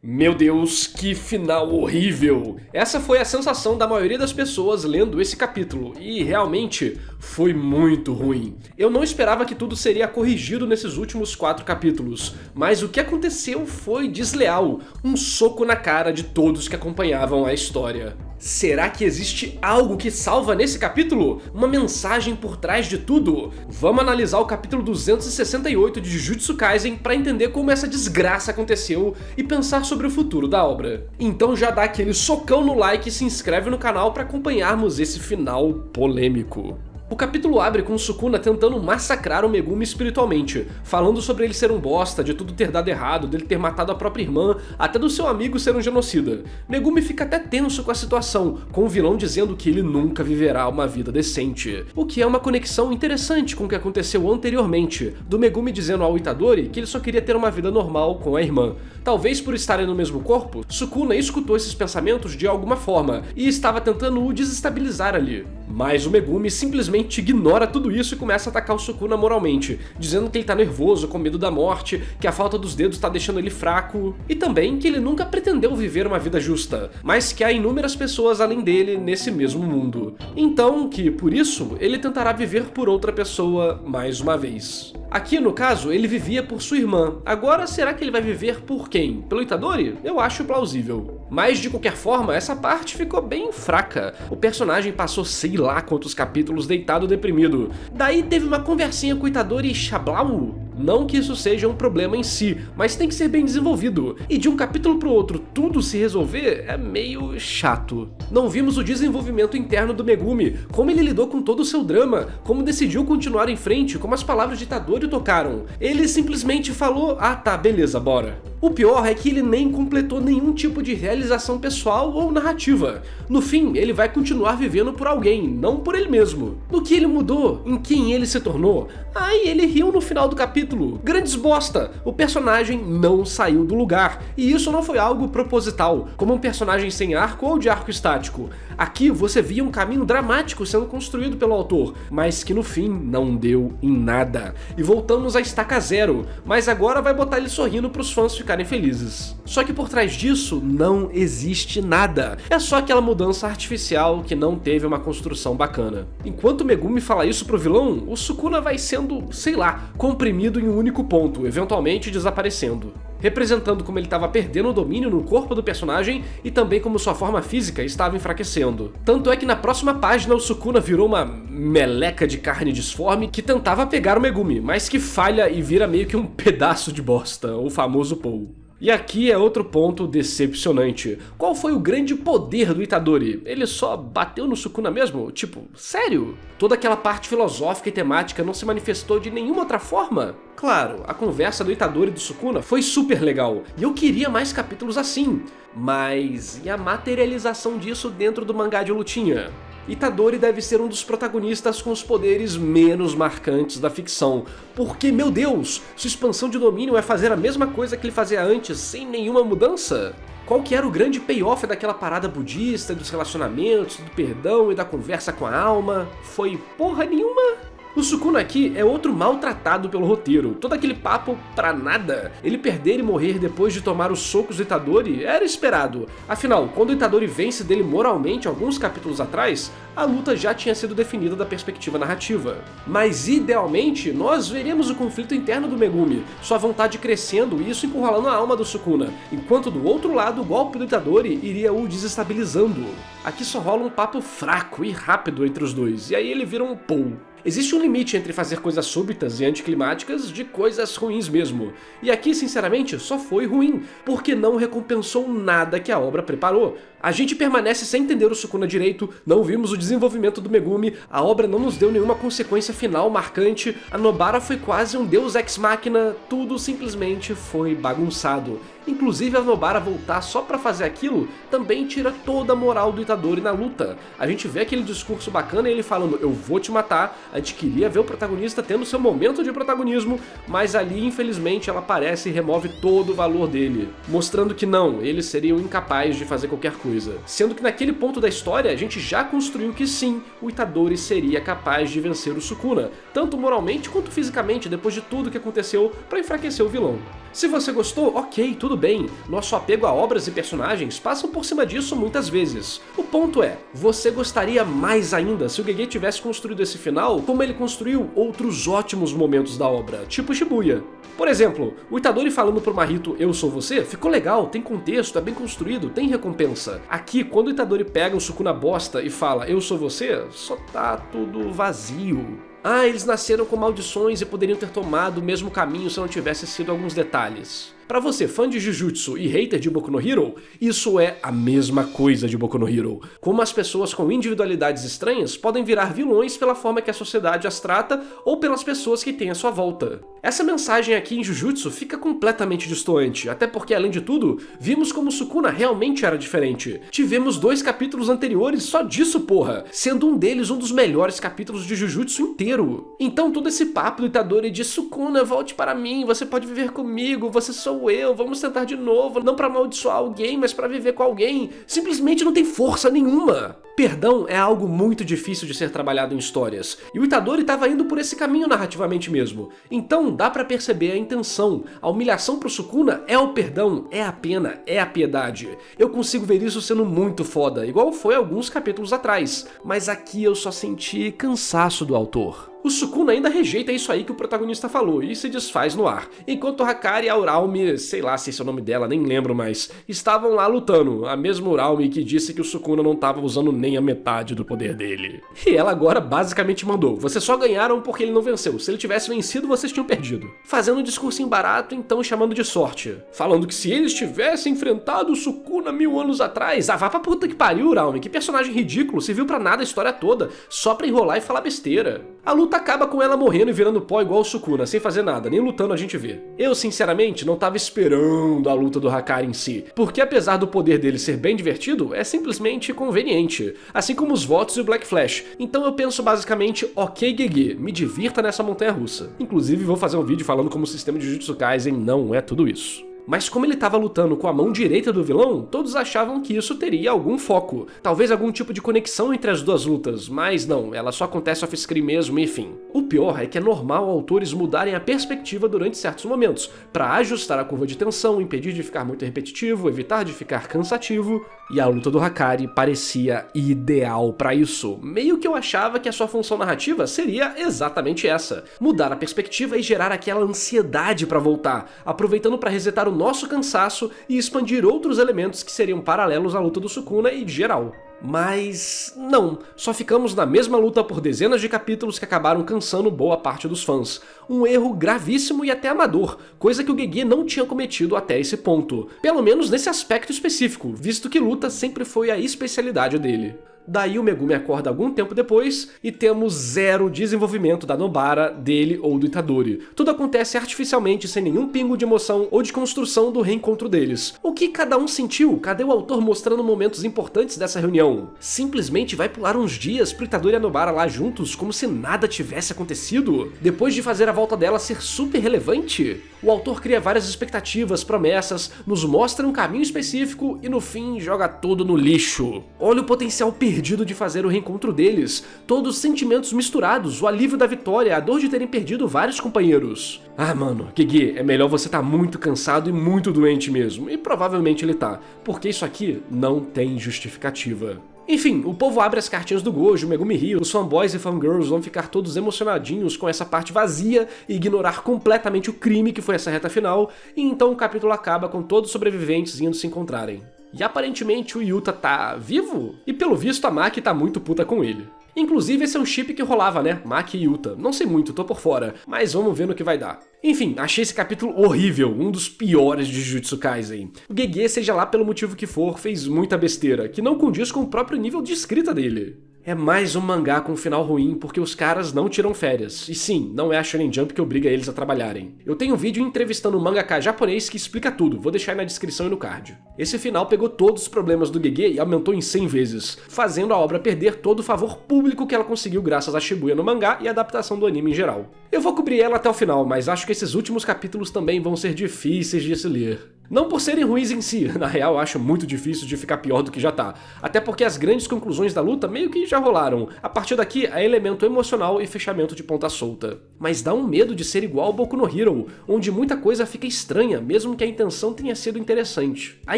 Meu Deus, que final horrível! Essa foi a sensação da maioria das pessoas lendo esse capítulo, e realmente foi muito ruim. Eu não esperava que tudo seria corrigido nesses últimos 4 capítulos, mas o que aconteceu foi desleal, um soco na cara de todos que acompanhavam a história. Será que existe algo que salva nesse capítulo? Uma mensagem por trás de tudo? Vamos analisar o capítulo 268 de Jujutsu Kaisen para entender como essa desgraça aconteceu e pensar sobre o futuro da obra. Então já dá aquele socão no like e se inscreve no canal para acompanharmos esse final polêmico. O capítulo abre com Sukuna tentando massacrar o Megumi espiritualmente, falando sobre ele ser um bosta, de tudo ter dado errado, dele ter matado a própria irmã, até do seu amigo ser um genocida. Megumi fica até tenso com a situação, com o vilão dizendo que ele nunca viverá uma vida decente. O que é uma conexão interessante com o que aconteceu anteriormente, do Megumi dizendo ao Itadori que ele só queria ter uma vida normal com a irmã. Talvez por estarem no mesmo corpo, Sukuna escutou esses pensamentos de alguma forma e estava tentando o desestabilizar ali. Mas o Megumi simplesmente ignora tudo isso e começa a atacar o Sukuna moralmente, dizendo que ele tá nervoso, com medo da morte, que a falta dos dedos tá deixando ele fraco, e também que ele nunca pretendeu viver uma vida justa, mas que há inúmeras pessoas além dele nesse mesmo mundo. Então, que por isso, ele tentará viver por outra pessoa mais uma vez. Aqui, no caso, ele vivia por sua irmã. Agora, será que ele vai viver por quem? Pelo Itadori? Eu acho plausível. Mas, de qualquer forma, essa parte ficou bem fraca. O personagem passou sei lá quantos capítulos deitado deprimido. Daí teve uma conversinha com o Itadori e Xablau. Não que isso seja um problema em si, mas tem que ser bem desenvolvido. E de um capítulo pro outro tudo se resolver é meio chato. Não vimos o desenvolvimento interno do Megumi, como ele lidou com todo o seu drama, como decidiu continuar em frente, como as palavras de Itadori tocaram. Ele simplesmente falou, ah tá, beleza, bora. O pior é que ele nem completou nenhum tipo de realização pessoal ou narrativa. No fim, ele vai continuar vivendo por alguém, não por ele mesmo. No que ele mudou? Em quem ele se tornou? Ai, ele riu no final do capítulo. Grandes bosta! O personagem não saiu do lugar. E isso não foi algo proposital, como um personagem sem arco ou de arco estático. Aqui você via um caminho dramático sendo construído pelo autor, mas que no fim não deu em nada. E voltamos à estaca zero, mas agora vai botar ele sorrindo pros fãs ficarem felizes. Só que por trás disso não existe nada. É só aquela mudança artificial que não teve uma construção bacana. Enquanto o Megumi fala isso pro vilão, o Sukuna vai sendo, sei lá, comprimido em um único ponto, eventualmente desaparecendo, representando como ele estava perdendo o domínio no corpo do personagem e também como sua forma física estava enfraquecendo. Tanto é que na próxima página o Sukuna virou uma meleca de carne disforme que tentava pegar o Megumi, mas que falha e vira meio que um pedaço de bosta, o famoso Pou. E aqui é outro ponto decepcionante. Qual foi o grande poder do Itadori? Ele só bateu no Sukuna mesmo? Tipo, sério? Toda aquela parte filosófica e temática não se manifestou de nenhuma outra forma? Claro, a conversa do Itadori e do Sukuna foi super legal, e eu queria mais capítulos assim. Mas e a materialização disso dentro do mangá de lutinha? Itadori deve ser um dos protagonistas com os poderes menos marcantes da ficção, porque, meu Deus, sua expansão de domínio é fazer a mesma coisa que ele fazia antes, sem nenhuma mudança? Qual que era o grande payoff daquela parada budista, dos relacionamentos, do perdão e da conversa com a alma? Foi porra nenhuma? O Sukuna aqui é outro maltratado pelo roteiro, todo aquele papo pra nada. Ele perder e morrer depois de tomar os socos do Itadori era esperado. Afinal, quando o Itadori vence dele moralmente alguns capítulos atrás, a luta já tinha sido definida da perspectiva narrativa. Mas idealmente, nós veremos o conflito interno do Megumi, sua vontade crescendo e isso encurralando a alma do Sukuna, enquanto do outro lado o golpe do Itadori iria o desestabilizando. Aqui só rola um papo fraco e rápido entre os dois, e aí ele vira um Pou. Existe um limite entre fazer coisas súbitas e anticlimáticas de coisas ruins mesmo. E aqui, sinceramente, só foi ruim, porque não recompensou nada que a obra preparou. A gente permanece sem entender o Sukuna direito, não vimos o desenvolvimento do Megumi, a obra não nos deu nenhuma consequência final marcante, a Nobara foi quase um deus ex machina, tudo simplesmente foi bagunçado. Inclusive a Nobara voltar só pra fazer aquilo também tira toda a moral do Itadori na luta. A gente vê aquele discurso bacana e ele falando, eu vou te matar, a gente queria ver o protagonista tendo seu momento de protagonismo, mas ali infelizmente ela aparece e remove todo o valor dele, mostrando que não, eles seriam incapazes de fazer qualquer coisa. Sendo que naquele ponto da história a gente já construiu que sim, o Itadori seria capaz de vencer o Sukuna, tanto moralmente quanto fisicamente depois de tudo que aconteceu pra enfraquecer o vilão. Se você gostou, ok, tudo bem. Nosso apego a obras e personagens passam por cima disso muitas vezes. O ponto é, você gostaria mais ainda se o Gege tivesse construído esse final como ele construiu outros ótimos momentos da obra, tipo Shibuya. Por exemplo, o Itadori falando pro Mahito "eu sou você" ficou legal, tem contexto, é bem construído, tem recompensa. Aqui, quando o Itadori pega o Sukuna bosta e fala "eu sou você", só tá tudo vazio. Ah, eles nasceram com maldições e poderiam ter tomado o mesmo caminho se não tivesse sido alguns detalhes. Pra você, fã de Jujutsu e hater de Boku no Hero, isso é a mesma coisa de Boku no Hero. Como as pessoas com individualidades estranhas podem virar vilões pela forma que a sociedade as trata ou pelas pessoas que têm à sua volta. Essa mensagem aqui em Jujutsu fica completamente distoante, até porque, além de tudo, vimos como Sukuna realmente era diferente. Tivemos 2 capítulos anteriores só disso, porra, sendo um deles um dos melhores capítulos de Jujutsu inteiro. Então todo esse papo do Itadori de "Sukuna, volte para mim, você pode viver comigo, você sou eu, vamos tentar de novo, não pra amaldiçoar alguém, mas pra viver com alguém", simplesmente não tem força nenhuma. Perdão é algo muito difícil de ser trabalhado em histórias, e o Itadori tava indo por esse caminho narrativamente mesmo. Então dá pra perceber a intenção. A humilhação pro Sukuna é o perdão, é a pena, é a piedade. Eu consigo ver isso sendo muito foda, igual foi alguns capítulos atrás, mas aqui eu só senti cansaço do autor. O Sukuna ainda rejeita isso aí que o protagonista falou e se desfaz no ar, enquanto Hakari e a Uraume, sei lá se esse é o nome dela, nem lembro mais, estavam lá lutando, a mesma Uraume que disse que o Sukuna não estava usando nem a metade do poder dele. E ela agora basicamente mandou: "Vocês só ganharam porque ele não venceu, se ele tivesse vencido vocês tinham perdido". Fazendo um discursinho barato, então chamando de sorte. Falando que se eles tivessem enfrentado o Sukuna 1000 anos atrás, vá pra puta que pariu, Uraume, que personagem ridículo, serviu pra nada a história toda, só pra enrolar e falar besteira. A luta acaba com ela morrendo e virando pó igual o Sukuna, sem fazer nada, nem lutando a gente vê. Eu, sinceramente, não tava esperando a luta do Hakari em si, porque apesar do poder dele ser bem divertido, é simplesmente conveniente, assim como os votos e o Black Flash. Então eu penso basicamente, ok Gege, me divirta nessa montanha-russa. Inclusive vou fazer um vídeo falando como o sistema de Jujutsu Kaisen não é tudo isso. Mas como ele estava lutando com a mão direita do vilão, todos achavam que isso teria algum foco, talvez algum tipo de conexão entre as duas lutas, mas não, ela só acontece off-screen mesmo, enfim. O pior é que é normal autores mudarem a perspectiva durante certos momentos, para ajustar a curva de tensão, impedir de ficar muito repetitivo, evitar de ficar cansativo, e a luta do Hakari parecia ideal para isso. Meio que eu achava que a sua função narrativa seria exatamente essa, mudar a perspectiva e gerar aquela ansiedade para voltar, aproveitando para resetar o nosso cansaço e expandir outros elementos que seriam paralelos à luta do Sukuna e de geral. Mas não, só ficamos na mesma luta por dezenas de capítulos que acabaram cansando boa parte dos fãs. Um erro gravíssimo e até amador, coisa que o Gege não tinha cometido até esse ponto. Pelo menos nesse aspecto específico, visto que luta sempre foi a especialidade dele. Daí o Megumi acorda algum tempo depois e temos zero desenvolvimento da Nobara, dele ou do Itadori. Tudo acontece artificialmente sem nenhum pingo de emoção ou de construção do reencontro deles. O que cada um sentiu? Cadê o autor mostrando momentos importantes dessa reunião? Simplesmente vai pular uns dias pro Itadori e a Nobara lá juntos como se nada tivesse acontecido? Depois de fazer a volta dela ser super relevante? O autor cria várias expectativas, promessas, nos mostra um caminho específico e no fim joga tudo no lixo. Olha o potencial perdido de fazer o reencontro deles, todos os sentimentos misturados, o alívio da vitória, a dor de terem perdido vários companheiros. Ah mano, Gege, é melhor você tá muito cansado e muito doente mesmo, e provavelmente ele tá, porque isso aqui não tem justificativa. Enfim, o povo abre as cartinhas do Gojo, Megumi Rio, os fanboys e fangirls vão ficar todos emocionadinhos com essa parte vazia e ignorar completamente o crime que foi essa reta final, e então o capítulo acaba com todos os sobreviventes indo se encontrarem. E aparentemente o Yuta tá vivo? E pelo visto a Maki tá muito puta com ele. Inclusive esse é um chip que rolava, né? Maki e Yuta. Não sei muito, tô por fora, mas vamos ver no que vai dar. Enfim, achei esse capítulo horrível, um dos piores de Jujutsu Kaisen. O Gege, seja lá pelo motivo que for, fez muita besteira, que não condiz com o próprio nível de escrita dele. É mais um mangá com um final ruim porque os caras não tiram férias. E sim, não é a Shonen Jump que obriga eles a trabalharem. Eu tenho um vídeo entrevistando um mangaka japonês que explica tudo, vou deixar aí na descrição e no card. Esse final pegou todos os problemas do Gege e aumentou em 100 vezes, fazendo a obra perder todo o favor público que ela conseguiu graças a Shibuya no mangá e a adaptação do anime em geral. Eu vou cobrir ela até o final, mas acho que esses últimos capítulos também vão ser difíceis de se ler. Não por serem ruins em si, na real eu acho muito difícil de ficar pior do que já tá, até porque as grandes conclusões da luta meio que já rolaram. A partir daqui é elemento emocional e fechamento de ponta solta. Mas dá um medo de ser igual ao Boku no Hero, onde muita coisa fica estranha, mesmo que a intenção tenha sido interessante. A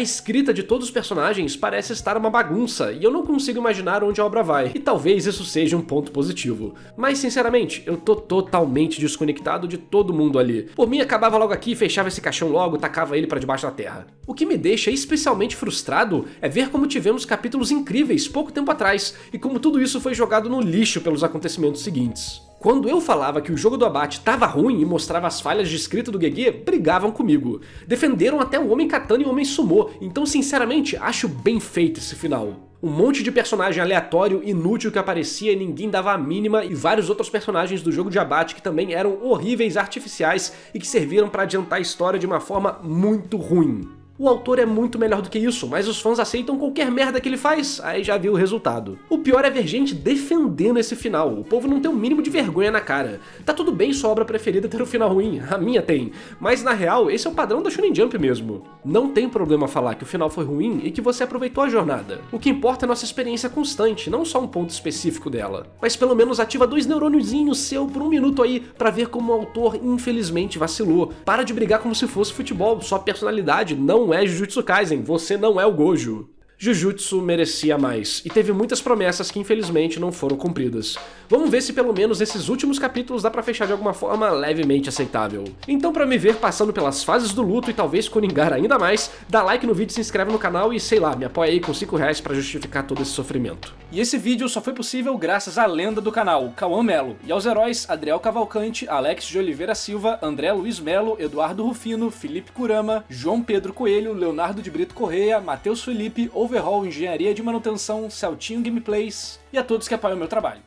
escrita de todos os personagens parece estar uma bagunça, e eu não consigo imaginar onde a obra vai, e talvez isso seja um ponto positivo. Mas sinceramente, eu tô totalmente desconectado de todo mundo ali. Por mim acabava logo aqui, fechava esse caixão logo, tacava ele pra debaixo da terra. O que me deixa especialmente frustrado é ver como tivemos capítulos incríveis pouco tempo atrás, e como tudo isso foi jogado no lixo pelos acontecimentos seguintes. Quando eu falava que o jogo do abate tava ruim e mostrava as falhas de escrita do Gege, brigavam comigo. Defenderam até o Homem Katana e o Homem Sumô, então sinceramente acho bem feito esse final. Um monte de personagem aleatório, inútil que aparecia e ninguém dava a mínima, e vários outros personagens do jogo de abate que também eram horríveis, artificiais e que serviram pra adiantar a história de uma forma muito ruim. O autor é muito melhor do que isso, mas os fãs aceitam qualquer merda que ele faz, aí já viu o resultado. O pior é ver gente defendendo esse final, o povo não tem o mínimo de vergonha na cara. Tá tudo bem sua obra preferida ter um final ruim, a minha tem, mas na real esse é o padrão da Shonen Jump mesmo. Não tem problema falar que o final foi ruim e que você aproveitou a jornada. O que importa é a nossa experiência constante, não só um ponto específico dela. Mas pelo menos ativa 2 neurôniozinhos seu por um minuto aí, pra ver como o autor infelizmente vacilou. Para de brigar como se fosse futebol, sua personalidade não é Jujutsu Kaisen, você não é o Gojo. Jujutsu merecia mais, e teve muitas promessas que infelizmente não foram cumpridas. Vamos ver se pelo menos esses últimos capítulos dá pra fechar de alguma forma levemente aceitável. Então pra me ver passando pelas fases do luto e talvez coringar ainda mais, dá like no vídeo, se inscreve no canal e sei lá, me apoia aí com R$5 pra justificar todo esse sofrimento. E esse vídeo só foi possível graças à lenda do canal, Cauã Melo, e aos heróis Adriel Cavalcante, Alex de Oliveira Silva, André Luiz Melo, Eduardo Rufino, Felipe Kurama, João Pedro Coelho, Leonardo de Brito Correia, Matheus Felipe, Overhaul Engenharia de Manutenção, Celtinho Gameplays e a todos que apoiam o meu trabalho.